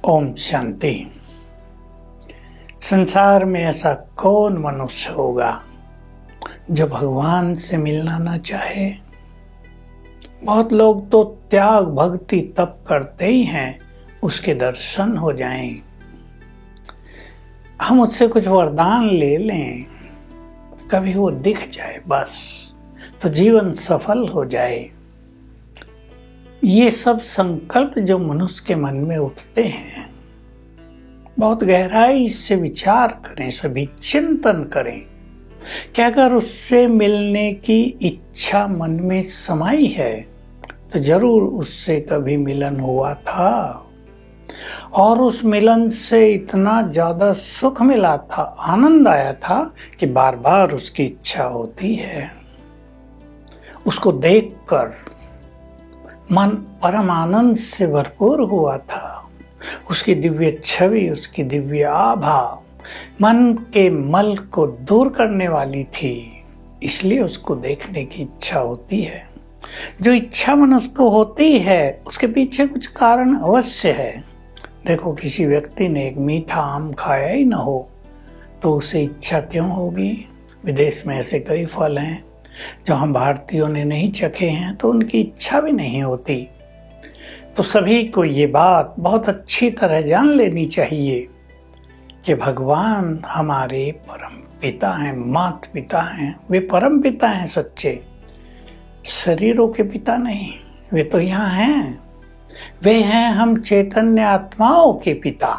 ओम शांति। संसार में ऐसा कौन मनुष्य होगा जो भगवान से मिलना न चाहे। बहुत लोग तो त्याग भक्ति तप करते ही हैं उसके दर्शन हो जाएं। हम उससे कुछ वरदान ले लें, कभी वो दिख जाए बस तो जीवन सफल हो जाए। ये सब संकल्प जो मनुष्य के मन में उठते हैं, बहुत गहराई से विचार करें, सभी चिंतन करें कि अगर उससे मिलने की इच्छा मन में समाई है तो जरूर उससे कभी मिलन हुआ था और उस मिलन से इतना ज्यादा सुख मिला था, आनंद आया था कि बार बार उसकी इच्छा होती है। उसको देखकर मन परम आनंद से भरपूर हुआ था। उसकी दिव्य छवि, उसकी दिव्य आभा मन के मल को दूर करने वाली थी, इसलिए उसको देखने की इच्छा होती है। जो इच्छा मनुष्य को होती है उसके पीछे कुछ कारण अवश्य है। देखो, किसी व्यक्ति ने एक मीठा आम खाया ही न हो तो उसे इच्छा क्यों होगी। विदेश में ऐसे कई फल हैं जो हम भारतीयों ने नहीं चखे हैं तो उनकी इच्छा भी नहीं होती। तो सभी को ये बात बहुत अच्छी तरह जान लेनी चाहिए कि भगवान हमारे परम पिता हैं, माता पिता हैं। वे परम पिता हैं सच्चे, शरीरों के पिता नहीं। वे तो यहाँ हैं, वे हैं हम चैतन्य आत्माओं के पिता।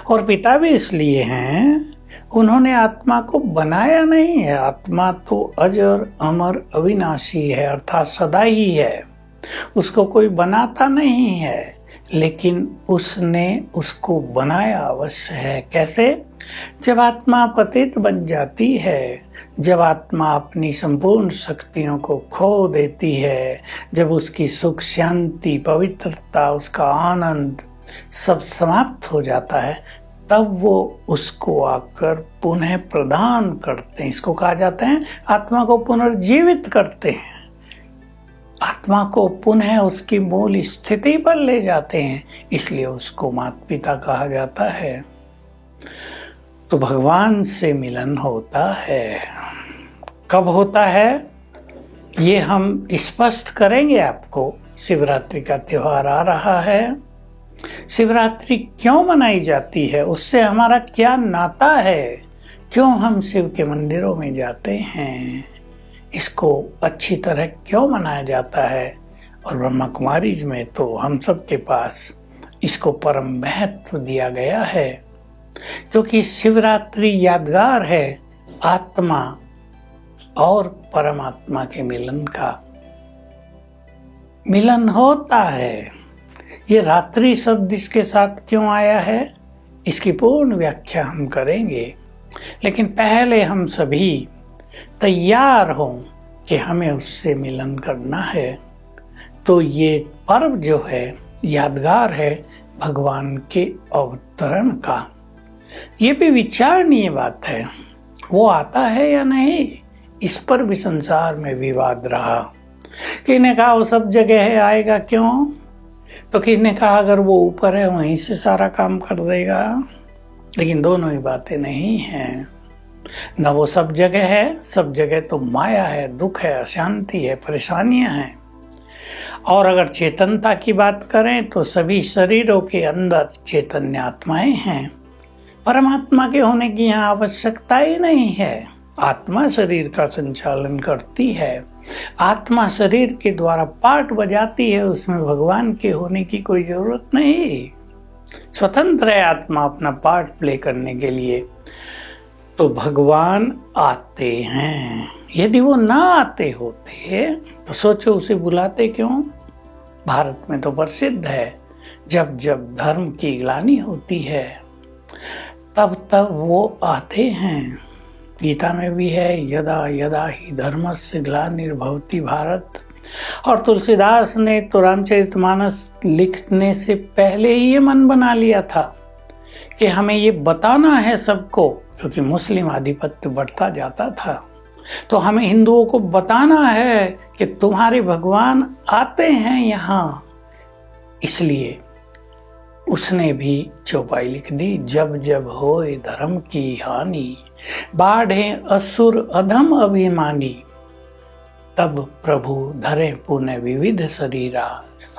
और पिता भी इसलिए हैं, उन्होंने आत्मा को बनाया नहीं है। आत्मा तो अजर अमर अविनाशी है, अर्थात सदा ही है। उसको कोई बनाता नहीं है, लेकिन उसने उसको बनाया अवश्य है। कैसे? जब आत्मा पतित बन जाती है, जब आत्मा अपनी संपूर्ण शक्तियों को खो देती है, जब उसकी सुख शांति पवित्रता उसका आनंद सब समाप्त हो जाता है, तब वो उसको आकर पुनः प्रदान करते हैं। इसको कहा जाता है आत्मा को पुनर्जीवित करते हैं, आत्मा को पुनः उसकी मूल स्थिति पर ले जाते हैं, इसलिए उसको माता पिता कहा जाता है। तो भगवान से मिलन होता है। कब होता है ये हम स्पष्ट करेंगे आपको। शिवरात्रि का त्योहार आ रहा है। शिवरात्रि क्यों मनाई जाती है, उससे हमारा क्या नाता है, क्यों हम शिव के मंदिरों में जाते हैं, इसको अच्छी तरह क्यों मनाया जाता है। और ब्रह्मा कुमारीज में तो हम सब के पास इसको परम महत्व दिया गया है, क्योंकि शिवरात्रि यादगार है आत्मा और परमात्मा के मिलन का। मिलन होता है। ये रात्रि शब्द इसके साथ क्यों आया है, इसकी पूर्ण व्याख्या हम करेंगे, लेकिन पहले हम सभी तैयार हों कि हमें उससे मिलन करना है। तो ये पर्व जो है यादगार है भगवान के अवतरण का। ये भी विचारणीय बात है, वो आता है या नहीं, इस पर भी संसार में विवाद रहा। किसी ने कहा वो सब जगह है, आएगा क्यों, तो किसी ने कहा अगर वो ऊपर है वहीं से सारा काम कर देगा। लेकिन दोनों ही बातें नहीं हैं। न वो सब जगह है, सब जगह तो माया है, दुख है, अशांति है, परेशानियां हैं। और अगर चेतनता की बात करें तो सभी शरीरों के अंदर चैतन्य आत्माएं हैं। परमात्मा के होने की यहाँ आवश्यकता ही नहीं है। आत्मा शरीर का संचालन करती है, आत्मा शरीर के द्वारा पार्ट बजाती है, उसमें भगवान के होने की कोई जरूरत नहीं। स्वतंत्र है आत्मा अपना पार्ट प्ले करने के लिए। तो भगवान आते हैं। यदि वो ना आते होते तो सोचो उसे बुलाते क्यों। भारत में तो प्रसिद्ध है, जब जब धर्म की ग्लानि होती है तब तब वो आते हैं। गीता में भी है, यदा यदा ही धर्मस्य ग्लानिर्भवति भारत। और तुलसीदास ने तो रामचरितमानस लिखने से पहले ही ये मन बना लिया था कि हमें ये बताना है सबको, क्योंकि मुस्लिम आधिपत्य बढ़ता जाता था। तो हमें हिंदुओं को बताना है कि तुम्हारे भगवान आते हैं यहाँ। इसलिए उसने भी चौपाई लिख दी, जब जब होए धर्म की हानि, बाढ़े असुर अधम अभिमानी, तब प्रभु धरे पुण्य विविध शरीरा,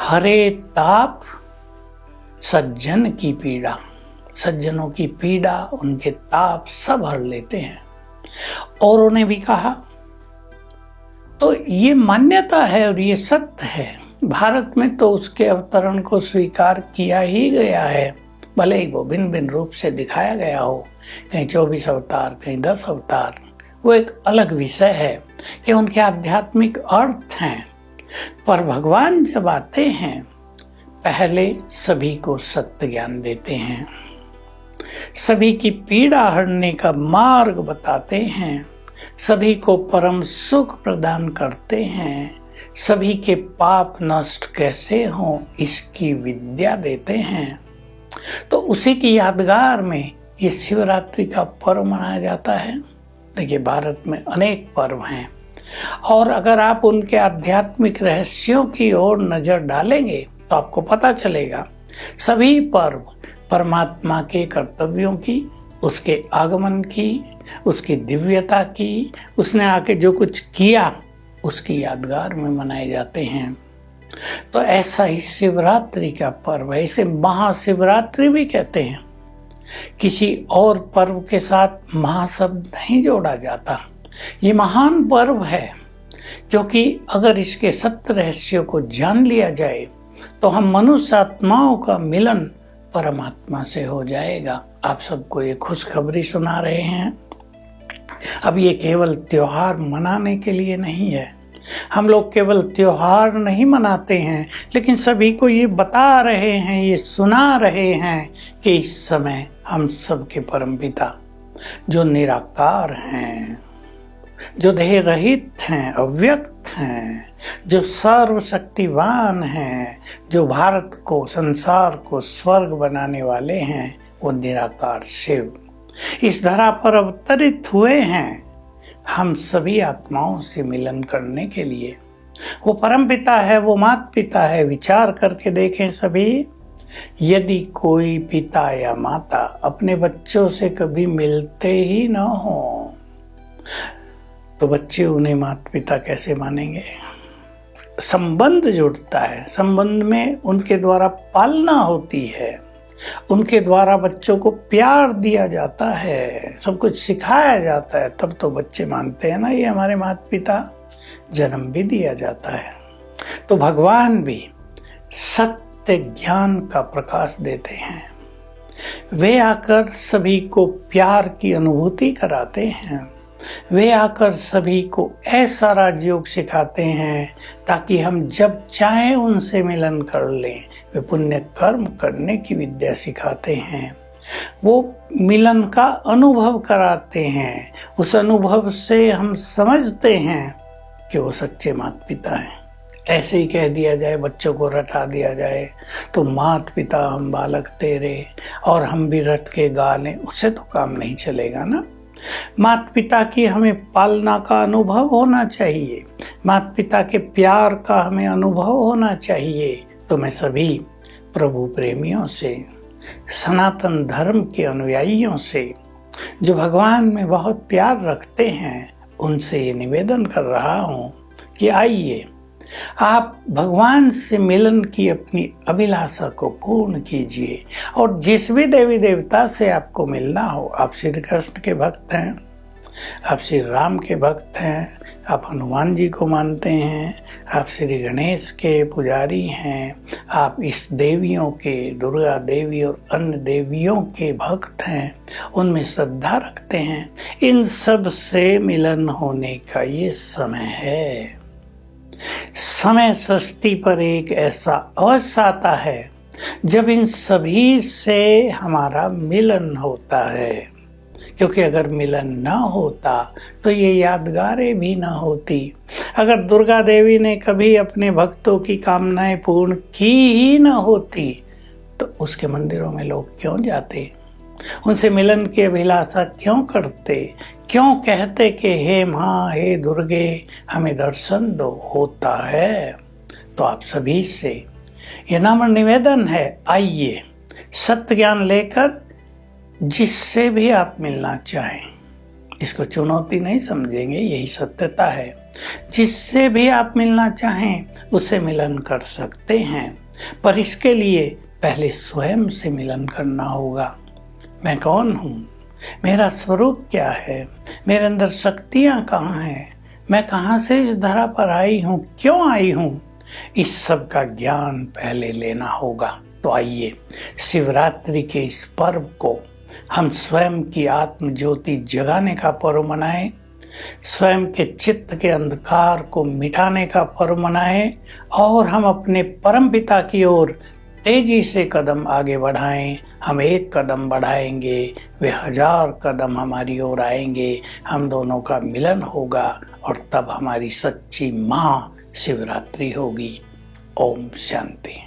हरे ताप सज्जन की पीड़ा। सज्जनों की पीड़ा, उनके ताप सब हर लेते हैं। और उन्हें भी कहा, तो ये मान्यता है और ये सत्य है। भारत में तो उसके अवतरण को स्वीकार किया ही गया है, भले ही वो भिन्न भिन्न रूप से दिखाया गया हो, कहीं 24 अवतार, कहीं 10 अवतार, वो एक अलग विषय है कि उनके आध्यात्मिक अर्थ हैं। पर भगवान जब आते हैं, पहले सभी को सत्य ज्ञान देते हैं, सभी की पीड़ा हरने का मार्ग बताते हैं, सभी को परम सुख प्रदान करते हैं, सभी के पाप नष्ट कैसे हों इसकी विद्या देते हैं। तो उसी की यादगार में ये शिवरात्रि का पर्व मनाया जाता है। देखिए, भारत में अनेक पर्व हैं और अगर आप उनके आध्यात्मिक रहस्यों की ओर नजर डालेंगे तो आपको पता चलेगा सभी पर्व परमात्मा के कर्तव्यों की, उसके आगमन की, उसकी दिव्यता की, उसने आके जो कुछ किया उसकी यादगार में मनाए जाते हैं। तो ऐसा ही शिवरात्रि का पर्व है, इसे महाशिवरात्रि भी कहते हैं। किसी और पर्व के साथ महाशब्द नहीं जोड़ा जाता। ये महान पर्व है क्योंकि अगर इसके सत्य रहस्यों को जान लिया जाए तो हम मनुष्य आत्माओं का मिलन परमात्मा से हो जाएगा। आप सबको ये खुशखबरी सुना रहे हैं। अब ये केवल त्योहार मनाने के लिए नहीं है। हम लोग केवल त्योहार नहीं मनाते हैं, लेकिन सभी को ये बता रहे हैं, ये सुना रहे हैं कि इस समय हम सबके परमपिता जो निराकार हैं, जो देह रहित हैं, अव्यक्त हैं, जो सर्वशक्तिवान हैं, जो भारत को, संसार को स्वर्ग बनाने वाले हैं, वो निराकार शिव इस धरा पर अवतरित हुए हैं हम सभी आत्माओं से मिलन करने के लिए। वो परमपिता है, वो माता पिता है। विचार करके देखें सभी, यदि कोई पिता या माता अपने बच्चों से कभी मिलते ही ना हो तो बच्चे उन्हें माता पिता कैसे मानेंगे? संबंध जुड़ता है, संबंध में उनके द्वारा पालना होती है, उनके द्वारा बच्चों को प्यार दिया जाता है, सब कुछ सिखाया जाता है, तब तो बच्चे मानते हैं ना ये हमारे माता पिता। जन्म भी दिया जाता है। तो भगवान भी सत्य ज्ञान का प्रकाश देते हैं। वे आकर सभी को प्यार की अनुभूति कराते हैं। वे आकर सभी को ऐसा राजयोग सिखाते हैं ताकि हम जब चाहें उनसे मिलन कर लें। वे पुण्य कर्म करने की विद्या सिखाते हैं। वो मिलन का अनुभव कराते हैं। उस अनुभव से हम समझते हैं कि वो सच्चे माता पिता हैं। ऐसे ही कह दिया जाए, बच्चों को रटा दिया जाए तो माता पिता हम बालक तेरे और हम भी रट के गा लें, उससे तो काम नहीं चलेगा ना। माता पिता की हमें पालना का अनुभव होना चाहिए, माता पिता के प्यार का हमें अनुभव होना चाहिए। तो मैं सभी प्रभु प्रेमियों से, सनातन धर्म के अनुयायियों से, जो भगवान में बहुत प्यार रखते हैं, उनसे ये निवेदन कर रहा हूँ कि आइए आप भगवान से मिलन की अपनी अभिलाषा को पूर्ण कीजिए। और जिस भी देवी देवता से आपको मिलना हो, आप श्री कृष्ण के भक्त हैं, आप श्री राम के भक्त हैं, आप हनुमान जी को मानते हैं, आप श्री गणेश के पुजारी हैं, आप इस देवियों के, दुर्गा देवी और अन्य देवियों के भक्त हैं, उनमें श्रद्धा रखते हैं, इन सब से मिलन होने का ये समय है। समय सृष्टि पर एक ऐसा अवसर आता है जब इन सभी से हमारा मिलन होता है, क्योंकि अगर मिलन ना होता तो ये यादगारें भी ना होती। अगर दुर्गा देवी ने कभी अपने भक्तों की कामनाएं पूर्ण की ही ना होती तो उसके मंदिरों में लोग क्यों जाते, उनसे मिलन की अभिलाषा क्यों करते, क्यों कहते कि हे माँ, हे दुर्गे, हमें दर्शन दो। होता है। तो आप सभी से ये नम्र निवेदन है, आइए सत्य ज्ञान लेकर जिससे भी आप मिलना चाहें, इसको चुनौती नहीं समझेंगे, यही सत्यता है। जिससे भी आप मिलना चाहें उससे मिलन कर सकते हैं, पर इसके लिए पहले स्वयं से मिलन करना होगा। मैं कौन हूँ, मेरा स्वरूप क्या है, मेरे अंदर शक्तियाँ कहाँ हैं, मैं कहाँ से इस धरा पर आई हूँ, क्यों आई हूँ, इस सब का ज्ञान पहले लेना होगा। तो आइए शिवरात्रि के इस पर्व को हम स्वयं की आत्म ज्योति जगाने का पर्व मनाएं, स्वयं के चित्त के अंधकार को मिटाने का पर्व मनाएं और हम अपने परम पिता की ओर तेजी से कदम आगे बढ़ाएं। हम एक कदम बढ़ाएंगे, वे 1000 कदम हमारी ओर आएंगे, हम दोनों का मिलन होगा और तब हमारी सच्ची महाशिवरात्रि होगी। ओम शांति।